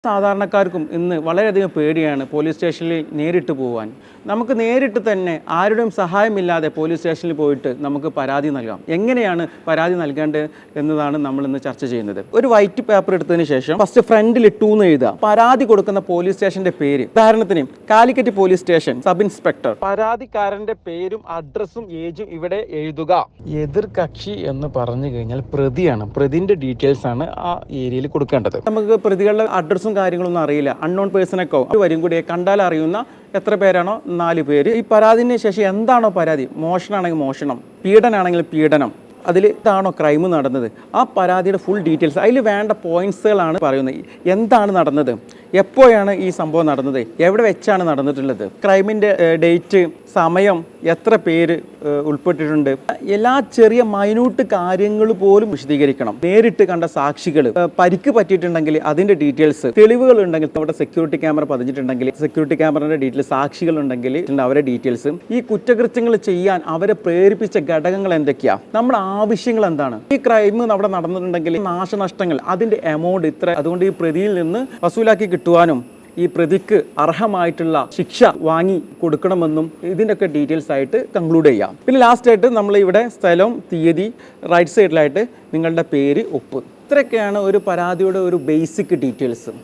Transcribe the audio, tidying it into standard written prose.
സാധാരണക്കാർക്കും ഇന്ന് വളരെയധികം പേടിയാണ് പോലീസ് സ്റ്റേഷനിൽ നേരിട്ട് പോകാൻ. നമുക്ക് നേരിട്ട് തന്നെ ആരുടെയും സഹായമില്ലാതെ പോലീസ് സ്റ്റേഷനിൽ പോയിട്ട് നമുക്ക് പരാതി നൽകാം. എങ്ങനെയാണ് പരാതി നൽകേണ്ടത് എന്നതാണ് നമ്മൾ ഇന്ന് ചർച്ച ചെയ്യുന്നത്. ഒരു വൈറ്റ് പേപ്പർ എടുത്തതിന് ശേഷം ഫസ്റ്റ് ഫ്രണ്ടിൽ 2 എന്ന് എഴുതുക. പരാതി കൊടുക്കുന്ന പോലീസ് സ്റ്റേഷന്റെ പേര്. ഉദാഹരണത്തിന് Calicut police station sub inspector. പരാതിക്കാരന്റെ പേരും അഡ്രസ്സും ഏജും ഇവിടെ എഴുതുക. എതിർ കക്ഷി എന്ന് പറഞ്ഞു കഴിഞ്ഞാൽ പ്രതിയാണ്. പ്രതിന്റെ ഡീറ്റെയിൽസ് ആണ് ആ ഏരിയയിൽ കൊടുക്കേണ്ടത്. നമുക്ക് പ്രതികളുടെ അഡ്രസ്സും കാര്യങ്ങളൊന്നും അറിയില്ല. അൺനോൺ പേഴ്സണൊക്കെ ഒരു വരും കൂടി കണ്ടാൽ അറിയുന്ന എത്ര പേരാണോ 4 പേര്. ഈ പരാതിന് ശേഷം എന്താണോ പരാതി, മോഷണമാണെങ്കിൽ മോഷണം, പീഡനാണെങ്കിൽ പീഡനം, അതിൽ ഇതാണോ ക്രൈം നടന്നത്, ആ പരാതിയുടെ ഫുൾ ഡീറ്റെയിൽസ് അതിൽ വേണ്ട പോയിന്റ്സുകളാണ് പറയുന്നത്. എന്താണ് നടന്നത്, എപ്പോഴാണ് ഈ സംഭവം നടന്നത്, എവിടെ വെച്ചാണ് നടന്നിട്ടുള്ളത്, ക്രൈമിൻ്റെ ഡേറ്റ്, സമയം, എത്ര പേര് ഉൾപ്പെട്ടിട്ടുണ്ട്, എല്ലാ ചെറിയ മൈന്യൂട്ട് കാര്യങ്ങൾ പോലും വിശദീകരിക്കണം. നേരിട്ട് കണ്ട സാക്ഷികൾ, പരിക്ക് പറ്റിയിട്ടുണ്ടെങ്കിൽ അതിൻ്റെ ഡീറ്റെയിൽസ്, തെളിവുകൾ ഉണ്ടെങ്കിൽ, അവിടെ സെക്യൂരിറ്റി ക്യാമറ പതിഞ്ഞിട്ടുണ്ടെങ്കിൽ സെക്യൂരിറ്റി ക്യാമറയുടെ ഡീറ്റെയിൽസ്, സാക്ഷികൾ ഉണ്ടെങ്കിൽ അവരുടെ ഡീറ്റെയിൽസ്, ഈ കുറ്റകൃത്യങ്ങൾ ചെയ്യാൻ അവരെ പ്രേരിപ്പിച്ച ഘടകങ്ങൾ എന്തൊക്കെയാണ്, നമ്മുടെ ആവശ്യങ്ങൾ എന്താണ്, ഈ ക്രൈം അവിടെ നടന്നിട്ടുണ്ടെങ്കിൽ നാശനഷ്ടങ്ങൾ, അതിൻ്റെ എമൗണ്ട് ഇത്ര, അതുകൊണ്ട് ഈ പ്രതിയിൽ നിന്ന് വസൂലാക്കി കിട്ടുവാനും ഈ പ്രതിക്ക് അർഹമായിട്ടുള്ള ശിക്ഷ വാങ്ങി കൊടുക്കണമെന്നും ഇതിൻ്റെയൊക്കെ ഡീറ്റെയിൽസ് ആയിട്ട് കൺക്ലൂഡ് ചെയ്യാം. പിന്നെ ലാസ്റ്റ് ആയിട്ട് നമ്മൾ ഇവിടെ സ്ഥലം, തീയതി, റൈറ്റ് സൈഡിലായിട്ട് നിങ്ങളുടെ പേര്, ഒപ്പ്. ഇത്രയൊക്കെയാണ് ഒരു പരാതിയുടെ ഒരു ബേസിക് ഡീറ്റെയിൽസ്.